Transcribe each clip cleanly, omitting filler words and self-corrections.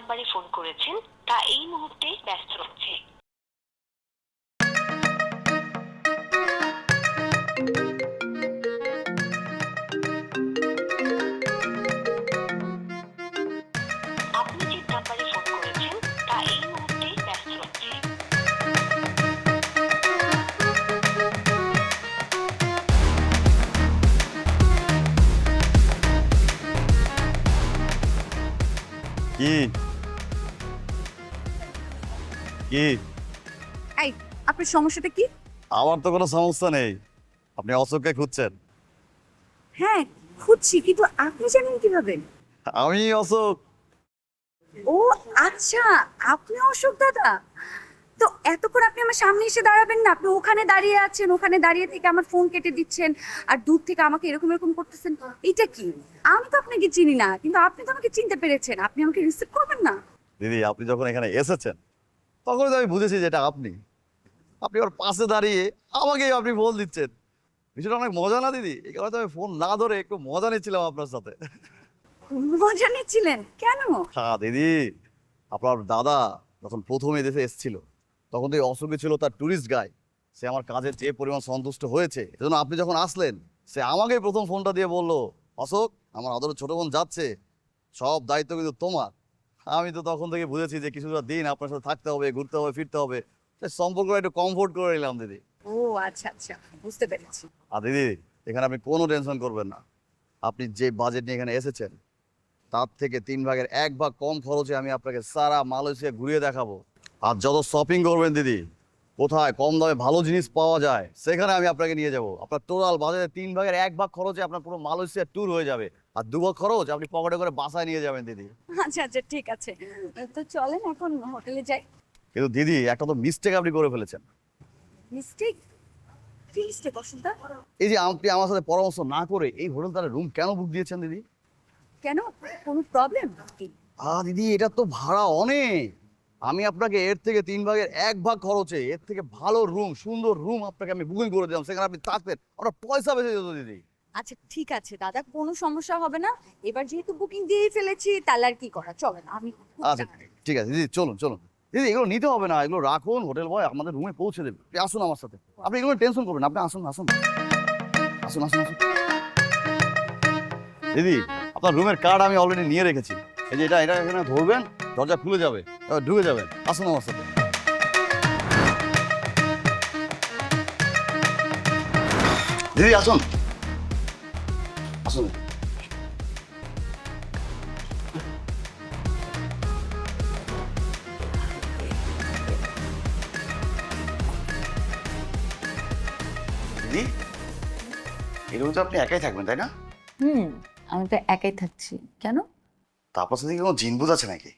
নাম্বারে ফোন করেছেন তা এই মুহূর্তে ব্যস্ত রয়েছে। আপনি যে নাম্বারে ফোন করেছেন তা এই মুহূর্তে ব্যস্ত রয়েছে। কি কি এই, আপনার সমস্যাটা কি? আমার তো কোনো সমস্যা নেই, আপনি অশোককে খুঁজছেন। হ্যাঁ, খুঁজছি, কিন্তু আপনি জানেন কিভাবে? আমি অশোক। ও আচ্ছা, আপনি অশোক দাদা। তো এতক্ষণ আপনি আমার সামনে এসে দাঁড়াবেন না? আপনি ওখানে দাঁড়িয়ে আছেন, ওখানে দাঁড়িয়ে থেকে আমার ফোন কেটে দিচ্ছেন, আর দূর থেকে আমাকে এরকম এরকম করতেছেন। এটা কি? আমি তো আপনাকে চিনি না, কিন্তু আপনি তো আমাকে চিনতে পেরেছেন। আপনি আমাকে রিসিভ করবেন না? দিদি, আপনি যখন এখানে এসেছেন তখন তো আমি বুঝেছি যে এটা আপনি। আপনি ওর পাশে দাঁড়িয়ে আমাকেই আপনি ফোন দিচ্ছেন। বিষয়টা অনেক মজা না দিদি? এই কারণে তো আমি ফোন না ধরে একটু মজা নিচ্ছিলাম আপনার সাথে। মজা নিচ্ছিলেন কেন? হ্যাঁ দিদি, আপনার দাদা যখন প্রথম এদেশে এসেছিল তখন তো এই অশোকে ছিল তার ট্যুরিস্ট গাইড। সে আমার কাজের যে পরিমাণ সন্তুষ্ট হয়েছে, এজন্য আপনি যখন আসলেন সে আমাকেই প্রথম ফোনটা দিয়ে বললো, অশোক আমার আদরের ছোট বোন যাচ্ছে, সব দায়িত্ব কিন্তু তোমার। আমি তো তখন থেকে বুঝেছি যে কিছুটা দিন আপনার সাথে থাকতে হবে, ঘুরতে হবে, ফিরতে হবে, সম্পর্কটা একটু কমফোর্ট করে নিলাম দিদি। ও আচ্ছা আচ্ছা, বুঝতে পেরেছি। আর দিদি, এখানে আপনি কোনো টেনশন করবেন না। আপনি যে বাজেট নিয়ে এখানে এসেছেন তার থেকে 3 ভাগের 1 ভাগ কম খরচে আমি আপনাকে সারা মালয়েশিয়া ঘুরিয়ে দেখাবো। আর যত শপিং করবেন দিদি, কোথায় কম দামে ভালো জিনিস পাওয়া যায় সেখানে আমি আপনাকে নিয়ে যাব। আপনার টোটাল বাজেটে 3 ভাগের 1 ভাগ খরচে আপনার পুরো মালয়েশিয়া ট্যুর হয়ে যাবে। আর 2 ভাগ খরচ আপনি পকেটে করে বাসায় নিয়ে যাবেন দিদি। আচ্ছা আচ্ছা, ঠিক আছে, তো চলেন এখন হোটেলে যাই। কিন্তু দিদি, একটা তো মিস্টেক আপনি করে ফেলেছেন। মিস্টেক? কি মিস্টেক অসুবিধা? এই যে আপনি আমার সাথে পরামর্শ না করে এই হোটেলটার রুম কেন বুক দিয়েছেন দিদি? কেন, কোনো প্রবলেম? দিদি, এটা তো ভাড়া অনেক। আমি আপনাকে এর থেকে 3 ভাগের 1 ভাগ খরচে এর থেকে ভালো রুম, সুন্দর রুম আপনাকে আমি বুকিং করে দিলাম, সেখানে আপনি থাকতেন, আপনার পয়সা বেঁচে যেত দিদি। আচ্ছা ঠিক আছে দাদা, কোনো সমস্যা হবে না। এবার যেহেতু বুকিং দিয়েই ফেলেছি, তাহলে আর কি করা, চলেন আমি আচ্ছা ঠিক আছে দিদি, চলুন চলুন। দিদি, এগুলো নিতে হবে না, এগুলো রাখুন, হোটেল বয় আমাদের রুমে পৌঁছে দেবে। আপনি আসুন আমার সাথে, আপনি এগুলো টেনশন করবেন না, আপনি আসুন আসুন আসুন আসুন আসুন। দিদি, আপনার রুমের কার্ড আমি অলরেডি নিয়ে রেখেছি। এই যে এটা এটা এখানে ধরবেন, দরজা খুলে যাবে, ঢুকে যাবেন। আসুন আমার সাথে। দিদি আসুন আসুন। দিদি, এই রুমে তো আপনি একাই থাকবেন তাই না? আমি তো একাই থাকছি। কেন? তা আপনার সাথে কি কোনো জিনভূত আছে নাকি?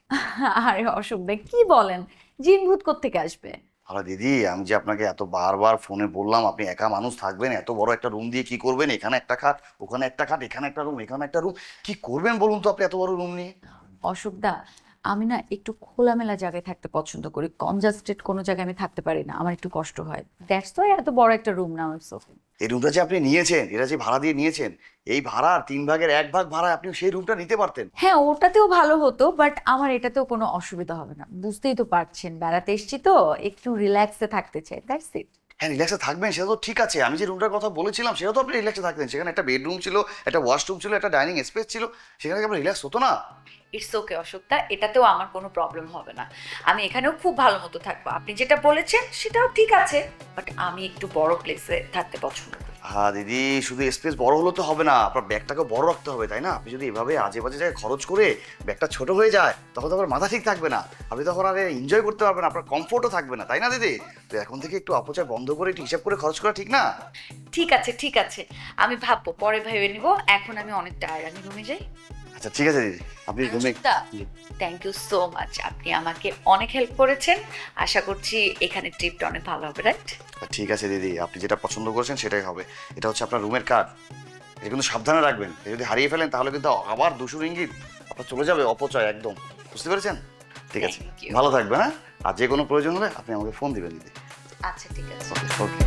আরে অশোক ভাই, কি বলেন? জিনভূত কোত্থেকে আসবে? আরে দিদি, আমি যে আপনাকে এত বারবার ফোনে বললাম আপনি একা মানুষ থাকবেন, এত বড় একটা রুম দিয়ে কি করবেন? এখানে একটা খাট, ওখানে একটা খাট, এখানে একটা রুম, এখানে একটা রুম, কি করবেন বলুন তো আপনি এত বড় রুম নিয়ে? অশোক দা, আমি না একটু খোলামেলা জায়গায় থাকতে পছন্দ করি। কনজাস্টেড কোনো জায়গায় আমি থাকতে পারি না, আমার একটু কষ্ট হয়। দ্যাটস ওয়াই এত বড় একটা রুম নাও ইটস ওকে। এই রুমটা যে আপনি নিয়েছেন, এটা যে ভাড়া দিয়ে নিয়েছেন, এই ভাড়ার 3 ভাগের 1 ভাগ ভাড়া আপনি সেই রুমটা নিতে পারতেন। হ্যাঁ, ওটাতেও ভালো হতো, বাট আমার এটাতেও কোনো অসুবিধা হবে না। বুঝতেই তো পারছেন, বেড়াতে এসেছি তো, একটু রিল্যাক্সে থাকতে চাই, দ্যাটস ইট। হ্যাঁ, রিল্যাক্সে থাকবেন সেটা তো ঠিক আছে, আমি যে রুমটার কথা বলেছিলাম সেটা তো আপনি রিল্যাক্সে থাকতেন। সেখানে একটা বেডরুম ছিল, একটা ওয়াশরুম ছিল, একটা ডাইনিং স্পেস ছিল, সেখানে কি আপনার রিল্যাক্স হতো না? ইটস ওকে অশোক দা, এটাতেও আমার কোনো প্রবলেম হবে না। আমি এখানেও খুব ভালো মতো থাকবো। আপনি যেটা বলেছেন সেটাও ঠিক আছে, বাট আমি একটু বড় প্লেসে থাকতে পছন্দ করি। হ্যাঁ দিদি, শুধু স্পেস বড় হলে তো হবে না, আপনার ব্যাগটাকে বড় রাখতে হবে তাই না? আপনি যদি এভাবে আজে বাজে জায়গায় খরচ করে ব্যাগটা ছোট হয়ে যায় তখন তো আপনার মাথা ঠিক থাকবে না, আপনি তখন আর এনজয় করতে পারবেন না, আপনার কমফোর্টও থাকবে না, তাই না দিদি? তো এখন থেকে একটু অপচয় বন্ধ করে একটু হিসাব করে খরচ করা ঠিক না? ঠিক আছে ঠিক আছে, আমি ভাববো, পরে ভেবে নিব। এখন আমি অনেক টায়ার্ড, আমি রুমে যাই। আচ্ছা ঠিক আছে দিদি, আপনি রুমে। থ্যাংক ইউ সো মাচ, আপনি আমাকে অনেক হেল্প করেছেন। আশা করছি এখানে ট্রিপটা অনেক ভালো হবে, রাইট? ঠিক আছে দিদি, আপনি যেটা পছন্দ করেছেন সেটাই হবে। এটা হচ্ছে আপনার রুমের কার্ড, এটা কিন্তু সাবধানে রাখবেন। এটা যদি হারিয়ে ফেলেন তাহলে কিন্তু আবার 200 রিঙ্গিত আপনার চলে যাবে অপচয় একদম, বুঝতে পেরেছেন? ঠিক আছে, Thank you. ভালো থাকবেন। হ্যাঁ, আর যে কোনো প্রয়োজন হলে আপনি আমাকে ফোন দিবেন দিদি। আচ্ছা ঠিক আছে। ওকে ওকে।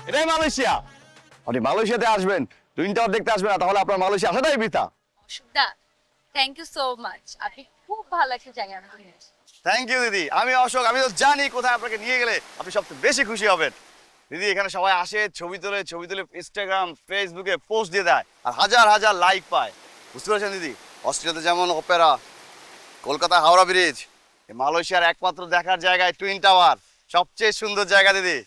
এটাই মালয়েশিয়া। আপনি মালয়েশিয়াতে আসবেন, টুইন টাওয়ার দেখতে আসবেন না, তাহলে আপনার মালয়েশিয়া আসাটাই বৃথা। অশোকদা, থ্যাংক ইউ সো মাচ, আপনি খুব ভালো একটা জায়গায় আমাকে নিয়ে এসেছেন। থ্যাংক ইউ দিদি। আমি অশোক, আমি তো জানি কোথায় আপনাকে নিয়ে গেলে আপনি সবচেয়ে বেশি খুশি হবেন। দিদি এখানে সবাই আসে, ছবি তুলে ইনস্টাগ্রাম ফেসবুকে পোস্ট দিয়ে দেয় আর হাজার হাজার লাইক পায়। বুঝতে পারছেন দিদি? অস্ট্রেলিয়াতে যেমন অপেরা, কলকাতা হাওড়া ব্রিজ, মালয়েশিয়ার একমাত্র দেখার জায়গায় টুইন টাওয়ার সবচেয়ে সুন্দর জায়গা দিদি।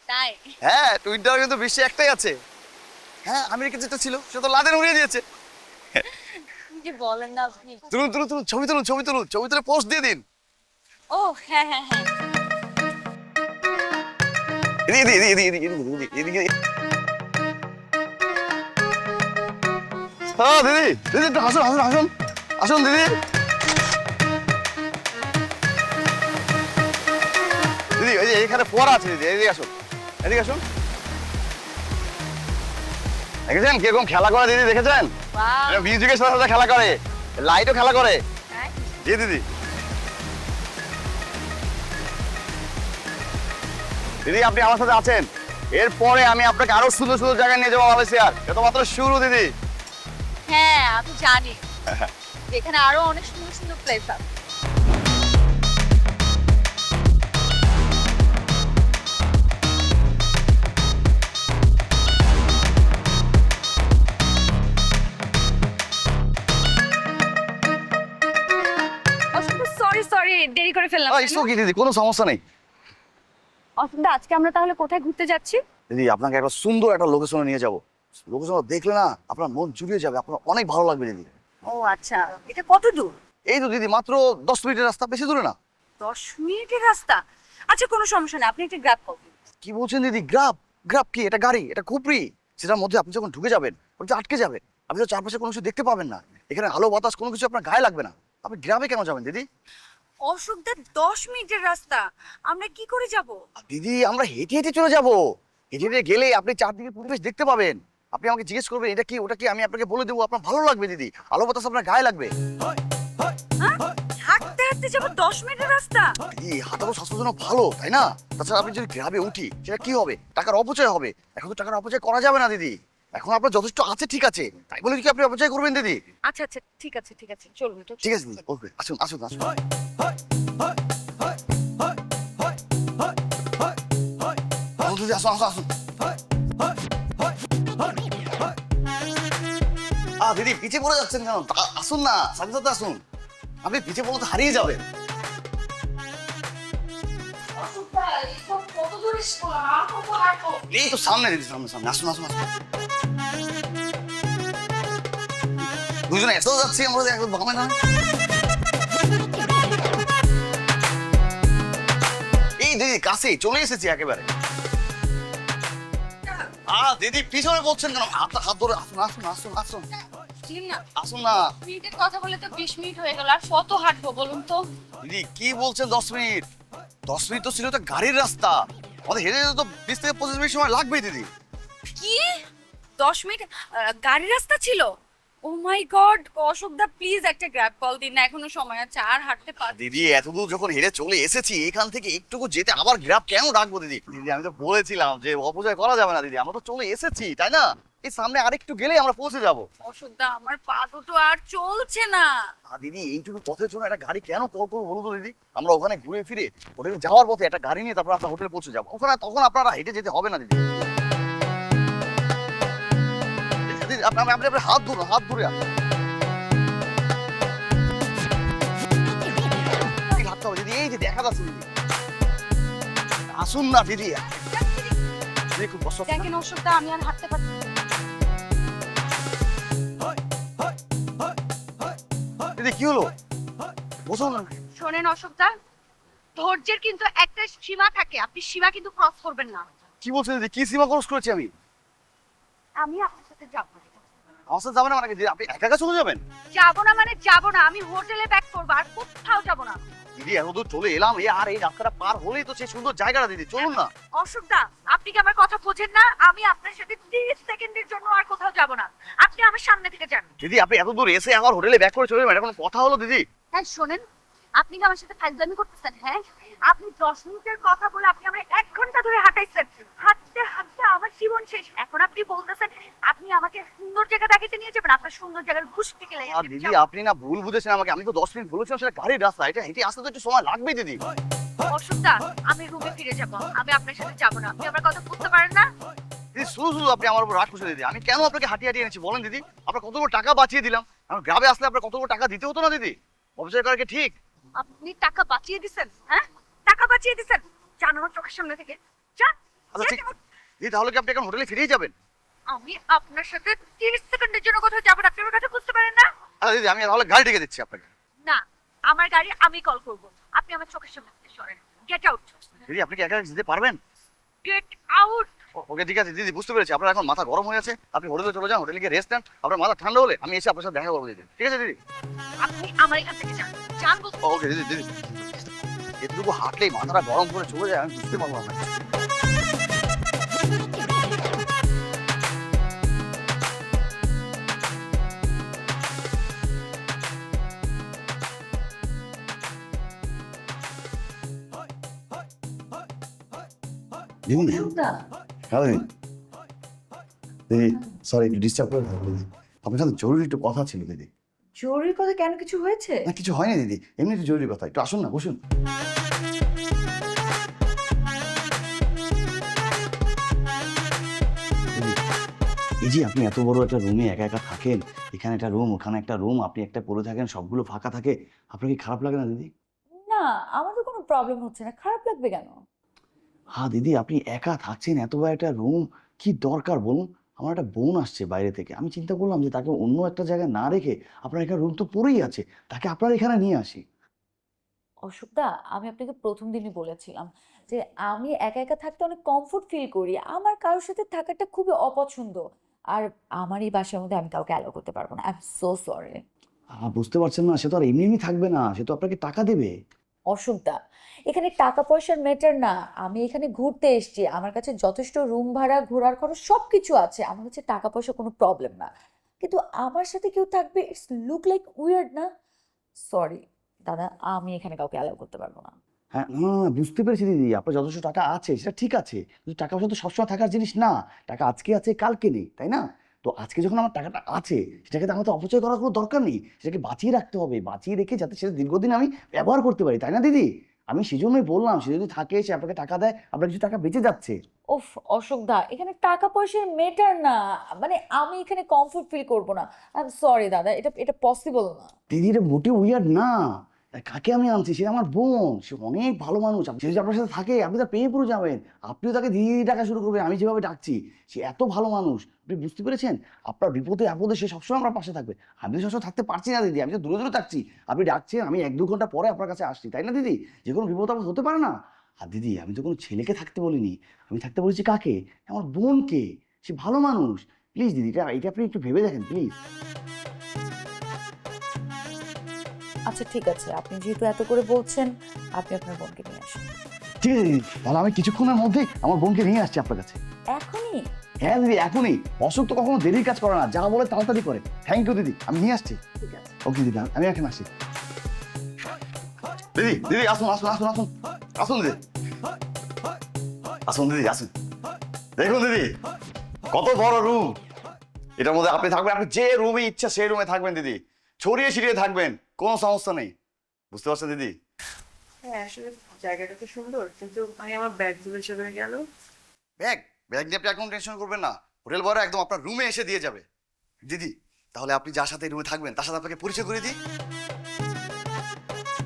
তাই? হ্যাঁ, টুইন টাওয়ার কিন্তু বিশ্বে একটাই আছে। হ্যাঁ, আমেরিকা যেটা ছিল সে তো লাদেন উড়িয়ে দিয়েছে। কি যে বলেন না আপনি। তুলুন তুলুন তুলুন, ছবি তুলে পোস্ট দিয়ে দিন। ও হ্যাঁ হ্যাঁ হ্যাঁ, দিদি একটু আসুন দিদি। দিদি ওই যে এখানে ফোয়ারা আছে দিদি, এদিকে আসুন। দেখেছেন কিরকম খেলা করে দিদি, দেখেছেন? বাহ, মিউজিকের সাথে সাথে খেলা করে, লাইটও খেলা করে। তাই? জি দিদি। দিদি আপনি আমার সাথে আছেন, এরপরে আমি আপনাকে আরো সুন্দর সুন্দর জায়গায় নিয়ে যাবো মালয়েশিয়ার। এটা মাত্র শুরু দিদি। হ্যাঁ আমি জানি, এখানে আরো অনেক সুন্দর সুন্দর প্লেস আছে। সরি দেরি করে ফেললাম। ইটস ওকে দিদি, কোনো সমস্যা নেই। অসুবিধা, আজকে আমরা তাহলে কোথায় ঘুরতে যাচ্ছি? দিদি আপনাকে একটা সুন্দর একটা লোকেশনে নিয়ে যাবো। লোকেশন দেখলে না আপনার মন জুড়িয়ে যাবে, আপনার অনেক ভালো লাগবে দিদি। ও আচ্ছা, এটা কত দূর? এই তো দিদি মাত্র 10 মিনিটের রাস্তা, বেশি দূরে না। 10 মিনিটের রাস্তা? আচ্ছা কোনো সমস্যা নেই, আপনি একটা গ্র্যাব করুন। কি বলছেন দিদি? গ্রাব কি? এটা গাড়ি, এটা খুপড়ি। সেটার মধ্যে আপনি যখন ঢুকে যাবেন ওটা আটকে যাবেন, আপনি তো চারপাশে কোনো কিছু দেখতে পাবেন না, এখানে আলো বাতাস কোনো কিছু আপনার গায়ে লাগবে না। আপনি গ্রামে কেন যাবেন দিদি? অসুবিধা, 10 মিনিটের রাস্তা, আমরা কি করে যাব? দিদি আমরা হেঁটে হেঁটে চলে যাবো। হেঁটে হেঁটে গেলে আপনি চারদিকে পরিবেশ দেখতে পাবেন, আপনি আমাকে জিজ্ঞেস করবেন এটা কি ওটা কি, আমি আপনাকে বলে দেবো, আপনার ভালো লাগবে দিদি, আলো বাতাস আপনার গায়ে লাগবে। হাঁটতে হাঁটতে যাব 10 মিনিটের রাস্তা? দিদি হাঁটানো স্বাস্থ্যের জন্য ভালো, তাই না? তাছাড়া আপনি যদি গ্রামে উঠি সেটা কি হবে, টাকার অপচয় হবে। এখন তো টাকার অপচয় করা যাবে না দিদি, এখন আপনার যথেষ্ট আছে, ঠিক আছে, তাই বলে কি আপনি অপচয় করবেন দিদি? আচ্ছা আচ্ছা ঠিক আছে চলুন তো। ঠিক আছে দিদি, ওকে, আসুন। দিদি আসুন। দিদি পিছিয়ে পড়ে যাচ্ছেন কেন? আসুন না, সাথে আসুন। আপনি পিছিয়ে পড়লে তো হারিয়ে যাবেন। এই তো সামনে দিদি, সামনে আসুন। দুজনে একসাথে যাচ্ছি আমরা, একদম বামে না। এই দিদি কাছে চলে এসেছি একেবারে। দিদি পিছনে বলছেন কেন? আপনার হাত ধরে আসুন। আসুন না। মিনিটের কথা বলে তো 20 মিনিট হয়ে গেল, আর কত হাঁটবো বলুন তো? দিদি কি বলছেন 10 মিনিট? 10 মিনিট তো ছিল এটা গাড়ির রাস্তা, আমাদের হেঁটে যেতে তো 20 থেকে 25 মিনিট সময় লাগবেই দিদি। কি 10 মিনিট গাড়ির রাস্তা ছিল? ও মাই গড, অশোকদা প্লিজ একটা গ্র্যাব কল দিন না, এখনো সময় আছে, আর হাঁটতে পারছি। দিদি এতদূর যখন হেঁটে চলে এসেছি, এখান থেকে একটুকু যেতে আবার গ্রাব কেন ডাকবো দিদি? দিদি আমি তো বলেছিলাম যে অপচয় করা যাবে না দিদি, আমরা তো চলে এসেছি তাই না? এই সামনে আরেকটু গেলেই আমরা পৌঁছে যাবো। অশোকদা আমার পা দুটো আর চলছে না। দিদি এইটুকু পথের জন্য একটা গাড়ি কেন কল করবো বলুন তো দিদি? আমরা ওখানে ঘুরে ফিরে হোটেলে যাওয়ার পথে একটা গাড়ি নিয়ে তারপর আমরা হোটেলে পৌঁছে যাবো, ওখানে তখন আপনারা হেঁটে যেতে হবে না দিদি। দিদি আপনি হাত ধরে হাঁটতে হবে দিদি, এই যে দেখা যাচ্ছে দিদি। আসুন না দিদি, খুব কষ্ট হচ্ছে না? দেখেন অশোকদা, আমি আর হাঁটতে পারছি না। দিদি কি হলো? বসুন না। শোনেন অশোকদা, ধৈর্যের কিন্তু একটা সীমা থাকে, আপনি সীমা কিন্তু ক্রস করবেন না। কি বলছেন দিদি? কি সীমা ক্রস করেছি আমি? আমি আপনার সাথে যাব না। আমার সাথে যাবেন না মানে কি? আপনি একা একা চলে যাবেন? যাব না মানে যাব না, আমি হোটেলে ব্যাক করব, আর কোথাও যাব না। দিদি এতদূর চলে এলাম, এই রাস্তাটা পার হলেই তো সেই সুন্দর জায়গাটা দিদি, চলুন না। অশোকদা আপনি কি আমার কথা বোঝেন না? আমি আপনার সাথে 30 সেকেন্ডের জন্য আর কোথাও যাব না, আপনি আমার সামনে থেকে যান। দিদি আপনি এতদূর এসে আমার হোটেলে ব্যাক করে চলে যাবেন, এটা কোনো কথা হলো দিদি? হ্যাঁ শোনেন, আপনি কি আমার সাথে ফাইজলামি করতেছেন? হ্যাঁ, আপনি 10 মিনিটের কথা বলে আপনি আমার 1 ঘন্টা ধরে হাঁটাইছেন। এখন আপনি বলতেছেন আপনি আমাকে সুন্দর জায়গা দেখাতে নিয়ে যাবেন, আপনার সুন্দর জায়গার ঘুষ থেকে আর দিদি আপনি না ভুল বুঝেছেন আমাকে, আমি তো 10 মিনিট বলেছিলাম সেটা গাড়ির রাস্তা, এটা হেঁটে আসতে তো একটু সময় লাগবে দিদি। অসুবিধা, আমি রুমে ফিরে যাব, আমি আপনার সাথে যাব না। আপনি আমার কথা বুঝতে পারেন না? দিদি শুধু শুধু আপনি আমার উপর রাগ করছেন দিদি, আমি কেন আপনাকে হাঁটিয়ে হাঁটিয়ে এনেছি বলেন দিদি? আপনার কতগুলো টাকা বাঁচিয়ে দিলাম, আমার গ্রামে আসলে আপনার কতগুলো টাকা দিতে হতো না দিদি? অবশ্যই করা কি ঠিক? আপনি টাকা বাঁচিয়ে দিছেন? হ্যাঁ, টাকা বাঁচিয়ে দিছেন? জান আমার চোখের সামনে থেকে যান। আচ্ছা ঠিক দিদি, তাহলে কি আপনি এখন হোটেলে ফিরেই যাবেন? আমি আপনার সাথে 30 সেকেন্ডের জন্য কোথাও যাব না, আপনি আমার কথা বুঝতে পারেন না? আচ্ছা দিদি, আমি তাহলে গাড়ি ডেকে দিচ্ছি আপনাকে। না, আমার গাড়ি আমি কল করব, আপনি আমার চোখের সামনে থেকে সরেন। Get out. দিদি আপনি কি একা যেতে পারবেন? Get out. ওকে ঠিক আছে দিদি, বুঝতে পেরেছি আপনার এখন মাথা গরম হয়ে আছে, আপনি হোটেলে চলে যান, হোটেলে গিয়ে রেস্ট নেন, আপনার মাথা ঠান্ডা হলে আমি এসে আপনার সাথে দেখা করবো দিদি, ঠিক আছে দিদি? আপনি আমার এখান থেকে যান, যান বলছি। ওকে দিদি দিদি, এতটুকু হাঁটলেই মাথাটা গরম করে চলে যায়, আমি বুঝতে পারলাম না। দিদি হ্যালো দিদি, দিদি সরি একটু ডিস্টার্ব করে দিদি, আপনার সাথে জরুরি একটু কথা ছিল দিদি। জরুরি কথা কেন, কিছু হয়েছে? না কিছু হয়নি দিদি, এমনি একটু জরুরি কথা, একটু আসুন না, বসুন। দিদি, এই যে আপনি এত বড় একটা রুমে একা একা থাকেন, এখানে একটা রুম ওখানে একটা রুম, আপনি একটা পড়ে থাকেন, সবগুলো ফাঁকা থাকে, আপনার কি খারাপ লাগে না দিদি? না, আমার তো কোনো প্রবলেম হচ্ছে না, খারাপ লাগবে কেন? হ্যাঁ দিদি, আপনি একা থাকছেন এত বড় একটা রুম, কি দরকার বলুন? আমার একটা বোন আসছে বাইরে থেকে, আমি চিন্তা করলাম যে তাকে অন্য একটা জায়গায় না রেখে আপনার এখানে রুম তো পড়েই আছে, তাকে আপনার এখানে নিয়ে আসি। অশোকদা, আমি আপনাকে প্রথম দিনই বলেছিলাম যে আমি একা একা থাকতে অনেক কমফোর্ট ফিল করি, আমার কারোর সাথে থাকাটা খুবই অপছন্দ। আর আমার এই বাসার মধ্যে আমি কাউকে অ্যালাউ করতে পারবো না। I am so sorry. বুঝতে পারছেন না, সে তো আর এমনি এমনি থাকবে না, সে তো আপনাকে টাকা দেবে। অশোকদা, এখানে টাকা পয়সার ম্যাটার না, আমি এখানে ঘুরতে এসেছি, আমার কাছে যথেষ্ট রুম ভাড়া ঘোরার খরচ সব কিছু আছে, আমার কাছে টাকা পয়সা কোনো প্রবলেম না। কিন্তু আমার সাথে কেউ থাকবে, ইটস লুক লাইক উইয়ার্ড না? সরি দাদা, আমি এখানে কাউকে অ্যালাউ করতে পারবো না। হ্যাঁ না না, বুঝতে পেরেছি দিদি, আপনার যথেষ্ট টাকা আছে সেটা ঠিক আছে, কিন্তু টাকা পয়সা তো সবসময় থাকার জিনিস না, টাকা আজকে আছে কালকে নেই, তাই না? তো আজকে যখন আমার টাকাটা আছে সেটাকে তো আমার তো অপচয় করার কোনো দরকার নেই, সেটাকে বাঁচিয়ে রাখতে হবে, বাঁচিয়ে রেখে যাতে সেটা দীর্ঘদিন আমি ব্যবহার করতে পারি, তাই না দিদি? আমি সেজন্যই বললাম, সে যদি থাকে, সে আপনাকে টাকা দেয়, আপনার কিছু টাকা বেঁচে যাচ্ছে। ওফ অশোকদা, এখানে টাকা পয়সার ম্যাটার না, মানে আমি এখানে কমফোর্ট ফিল করবো না। আই এম সরি দাদা, এটা এটা পসিবল না। দিদি এটা মোটেও উইয়ার্ড না, কাকে আমি আনছি, সে আমার বোন, সে অনেক ভালো মানুষ, সে যদি আপনার সাথে থাকে আপনি তার পেয়ে পড়ে যাবেন, আপনিও তাকে ধীরে ধীরে ডাকা শুরু করবেন, আমি যেভাবে ডাকছি, সে এত ভালো মানুষ, আপনি বুঝতে পেরেছেন? আপনার বিপদে আপদে সে সবসময় আমার পাশে থাকবে, আমি তো সবসময় থাকতে পারছি না দিদি, আমি তো দূরে দূরে থাকছি, আপনি ডাকছেন, আমি 1-2 ঘন্টা পরে আপনার কাছে আসছি, তাই না দিদি? যে কোনো বিপদ আপদ হতে পারে না। আর দিদি আমি তো কোনো ছেলেকে থাকতে বলিনি, আমি থাকতে বলেছি কাকে? আমার বোনকে, সে ভালো মানুষ, প্লিজ দিদি এটা আপনি একটু ভেবে দেখেন প্লিজ। আচ্ছা ঠিক আছে, আপনি যেহেতু এত করে বলছেন, আপনি আপনার বোনকে নিয়ে আসুন। ঠিক আছে দিদি, তাহলে আমি কিছুক্ষণের মধ্যেই আমার বোনকে নিয়ে আসছি আপনার কাছে। এখনই? হ্যাঁ দিদি এখনই, অশোক তো কখনো দেরির কাজ করে না, যা বলে তাড়াতাড়ি করে। থ্যাংক ইউ দিদি, আমি নিয়ে আসছি। ঠিক আছে। ওকে দিদি, আমি এখন আসছি। দিদি দিদি আসুন আসুন আসুন আসুন আসুন দিদি, আসুন দিদি আসুন। দেখুন দিদি কত বড় রুম, এটার মধ্যে আপনি থাকবেন, আপনি যে রুমে ইচ্ছা সেই রুমে থাকবেন দিদি, ছড়িয়ে ছিটিয়ে থাকবেন, কোনো সমস্যা নেই, বুঝতে পারছেন দিদি? হ্যাঁ আসলে জায়গাটা তো সুন্দর, কিন্তু ভাই আমার ব্যাগগুলো চলে গেল। ব্যাগ ব্যাগ নিয়ে আপনি একদম টেনশন করবেন না, হোটেল বয় একদম আপনার রুমে এসে দিয়ে যাবে। দিদি তাহলে আপনি যার সাথে রুমে থাকবেন তার সাথে আপনাকে পরিচয় করে দিই।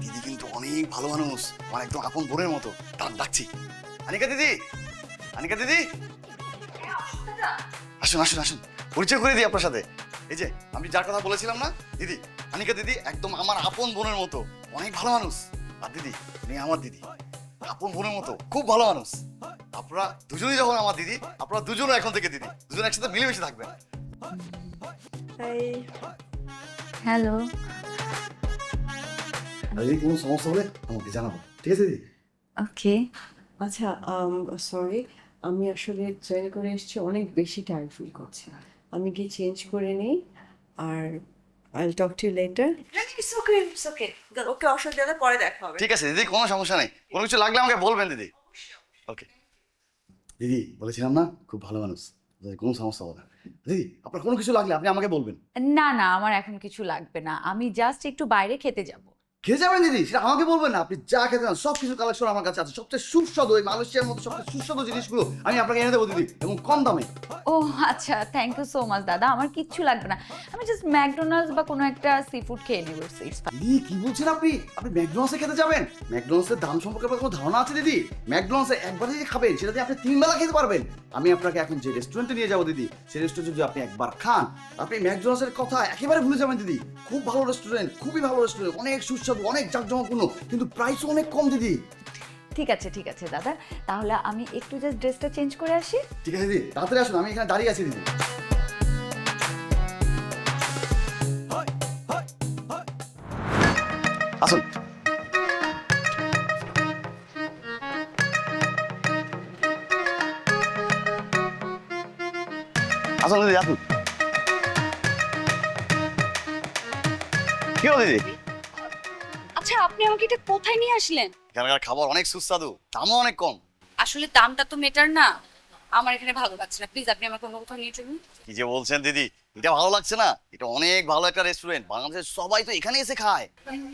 দিদি কিন্তু অনেক ভালো মানুষ, আমার একদম আপন বোনের মতো, তার ডাকছি। আনিকা দিদি, আনিকা দিদি আসুন আসুন আসুন, পরিচয় করে দিই আপনার সাথে। এই যে আমি যার কথা বলেছিলাম না দিদি, আনিকা দিদি একদম আমার আপন বোনের মতো, অনেক ভালো মানুষ। আর দিদি উনি আমার দিদি, আপন বোনের মতো, খুব ভালো মানুষ। আপনারা দুজনেই যখন আমার দিদি, আপনারা দুজনে এখন থেকে দিদি, দুজনে একসাথে মিলেমিশে থাকবেন। হ্যালো। যদি কোনো সমস্যা হলে আমাকে জানাবো, ঠিক আছে দিদি? ওকে। আচ্ছা সরি, আমি আসলে ট্রেন করে এসেছি, অনেক বেশি টায়ার্ড ফিল করছি, আমি গিয়ে চেঞ্জ করে নিই, আর I will talk to you later. It's okay, it's okay. Okay, অসুবিধা পরে দেখা হবে। ঠিক আছে দিদি, কোনো সমস্যা নেই, কোনো কিছু লাগলে আমাকে বলবেন দিদি। ওকে দিদি, বলেছিলাম না খুব ভালো মানুষ। কোনো সমস্যা হবে না। দিদি আপনার কোনো কিছু লাগলে আপনি আমাকে বলবেন। না না, আমার এখন কিছু লাগবে না, আমি জাস্ট একটু বাইরে খেতে যাব। খেয়ে যাবেন দিদি, সেটা আমাকে বলবেন না। আপনি যা খেতে চান সব কিছু কালেকশন আমার কাছে আছে, সবচেয়ে সুস্বাদু এই মালয়েশিয়ার মধ্যে সবচেয়ে সুস্বাদু জিনিসগুলো আমি আপনাকে এনে দেবো দিদি, এবং কম দামে। ও আচ্ছা, থ্যাংক ইউ সো মাচ দাদা, আমার কিচ্ছু লাগবে না, আমি জাস্ট ম্যাকডোনাল্ডস বা কোনো একটা সি ফুড খেয়ে নেবো। দিদি কি বলছেন আপনি? আপনি ম্যাকডোনাল্ডসে খেতে যাবেন? ম্যাকডোনাল্ডসের দাম সম্পর্কে আপনার কোনো ধারণা আছে দিদি? ম্যাকডোনাল্ডসে একবার যদি খাবেন সেটা দিয়ে আপনি 3 বেলা খেতে পারবেন। আমি আপনাকে এখন যে রেস্টুরেন্টে নিয়ে যাবো দিদি, সেই রেস্টুরেন্টে যদি আপনি একবার খান, আপনি ম্যাকডোনাল্ডসের কথা একেবারে ভুলে যাবেন দিদি। খুব ভালো রেস্টুরেন্ট, খুবই ভালো রেস্টুরেন্ট, অনেক সুস্বাদু, অনেক জাঁকজমকপূর্ণ, কিন্তু প্রাইসও অনেক কম দিদি। ঠিক আছে দাদা, তাহলে আমি একটু জাস্ট ড্রেসটা চেঞ্জ করে আসি। ঠিক আছে দিদি, তাড়াতাড়ি আসুন, আমি এখানে দাঁড়িয়ে আছি দিদি। আসুন। আসুন দিদি, আসুন। কি হলো দিদি? আচ্ছা, আপনি আমাকে এটা কোথায় নিয়ে আসলেন? এখানকার খাবার অনেক সুস্বাদু, দামও অনেক কম। আসলে দামটা তো মেটার না, আমার এখানে ভালো লাগছে না, প্লিজ আপনি আমাকে অন্য কোথাও নিয়ে চলুন। কি যে বলছেন দিদি, এটা ভালো লাগছে না? এটা অনেক ভালো একটা রেস্টুরেন্ট, বাংলাদেশের সবাই তো এখানে এসে খায়।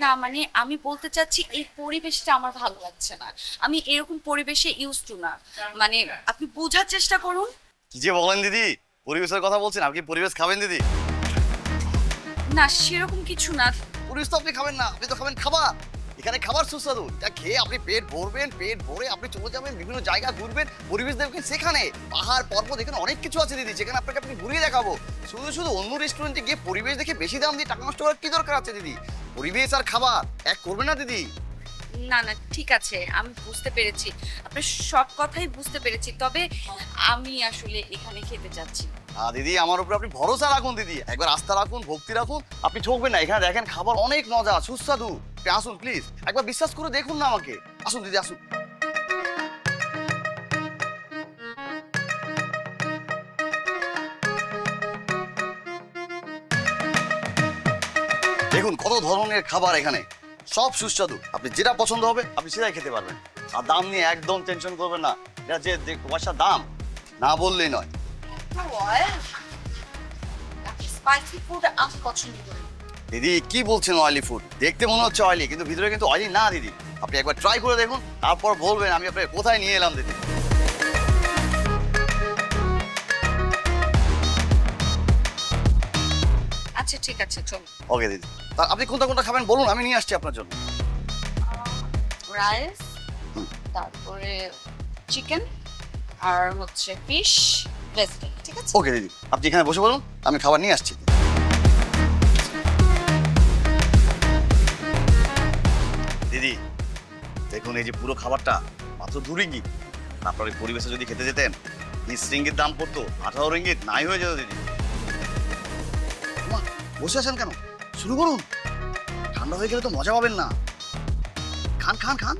না মানে আমি বলতে চাচ্ছি এই পরিবেশটা আমার ভালো লাগছে না, আমি এরকম পরিবেশে ইউজ টু না, মানে আপনি বোঝার চেষ্টা করুন। কি যে বলেন দিদি, পরিবেশের কথা বলছেন, আপনি পরিবেশ খাবেন দিদি? না সেরকম কিছু না। পরিবেশ তো আপনি খাবেন না, আপনি তো খাবেন খাবার। এখানে খাবার সুস্বাদু, যা খেয়ে আপনি পেট ভরবেন, পেট ভরে আপনি চলে যাবেন বিভিন্ন জায়গা ঘুরবেন, পরিবেশ দেখবেন। সেখানে পাহাড় পর্বত, এখানে অনেক কিছু আছে দিদি, যেখানে আপনাকে আপনি ঘুরিয়ে দেখাবো। শুধু শুধু অন্য রেস্টুরেন্টে গিয়ে পরিবেশ দেখে বেশি দাম দিয়ে টাকা নষ্ট করার কি দরকার আছে দিদি? পরিবেশ আর খাবার এক করবেন না দিদি। না না ঠিক আছে, আমি বুঝতে পেরেছি, আপনার সব কথাই বুঝতে পেরেছি, তবে আমি আসলে এখানে খেতে চাচ্ছি। দিদি আমার উপর আপনি ভরসা রাখুন দিদি, একবার আস্থা রাখুন, ভক্তি রাখুন, আপনি ঠকবেন না। এখানে দেখেন খাবার অনেক মজা, সুস্বাদু। আপনি আসুন প্লিজ, একবার বিশ্বাস করে দেখুন না আমাকে। আসুন দিদি, আসুন। দেখুন কত ধরনের খাবার এখানে, সব সুস্বাদু। আপনি যেটা পছন্দ হবে আপনি সেটাই খেতে পারবেন। আর দাম নিয়ে একদম টেনশন করবেন না, এটা যে পয়সার দাম না বললেই নয়। স্পাইসি ফুড আমি পছন্দ করি। দিদি কি বলছেন অয়েলি ফুড? দেখতে মনে হচ্ছে অয়েলি, কিন্তু ভিতরে কিন্তু অয়েলি না দিদি। আপনি একবার ট্রাই করে দেখুন, তারপর বলবেন আমি আপনাকে কোথায় নিয়ে এলাম দিদি। আচ্ছা ঠিক আছে চল। ওকে দিদি, তা আপনি কোনটা কোনটা খাবেন বলুন, আমি নিয়ে আসছি আপনার জন্য। রাইস, তারপরে চিকেন, আর হচ্ছে ফিশ, ভেজিটেবল, ঠিক আছে? ওকে দিদি, আপনি এখানে বসে বলুন, আমি খাবার নিয়ে আসছি। দিদি দেখুন, এই যে পুরো খাবারটা মাত্র 2 রিঙ্গিত। আপনার এই পরিবেশে যদি খেতে যেতেন 20 রিঙ্গিত দাম পড়তো, 18 রিঙ্গিত নাই হয়ে যেত দিদি। মা, বসে আছেন কেন? শুরু করুন, ঠান্ডা হয়ে গেলে তো মজা পাবেন না। খান খান খান।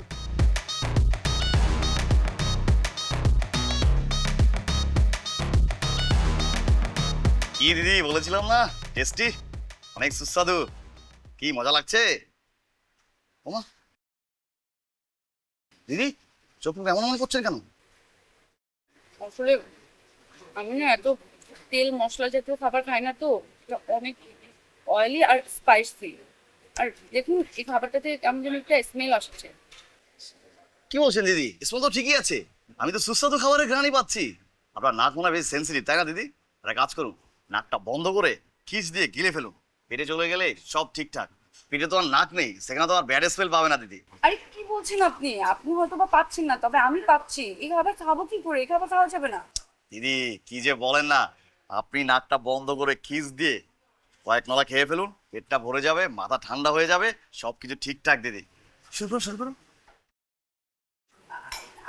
কি দিদি বলেছিলাম না, টেস্টি, অনেক সুস্বাদু, কি মজা লাগছে। ওমা দিদি, চোখ মুখ এমন মনে করছেন কেন? আসলে আমি না এত তেল মশলা জাতীয় খাবার খাই না, তো এটা অনেক অয়েলি আর স্পাইসি, আর দেখুন এই খাবারটাতে কেমন যেন একটা স্মেল আসছে। কি বলছেন দিদি? স্মেল তো ঠিকই আছে, আমি তো সুস্বাদু খাবারের ঘ্রাণই পাচ্ছি। আপনার নাক মনে হয় বেশি সেন্সিটিভ, তাই না দিদি? একটা কাজ করুন, নাকটা বন্ধ করে খিস দিয়ে গিলে ফেলুন, পেটে চলে গেলে সব ঠিকঠাক। পেটে তো আর নাক নেই, সেখানে তো আর ব্যাড স্মেল পাবে না দিদি। আরে কি বলছেন আপনি? আপনি হয়তো বা পাচ্ছেন না, তবে আমি পাচ্ছি। এই খাবার খাবো কি করে? এই খাবার খাওয়া যাবে না। দিদি কি যে বলেন না, আপনি নাকটা বন্ধ করে খিস দিয়ে কয়েক নলা খেয়ে ফেলুন, পেটটা ভরে যাবে, মাথা ঠান্ডা হয়ে যাবে, সবকিছু ঠিকঠাক দিদি। শুরু করুন, শুরু করুন।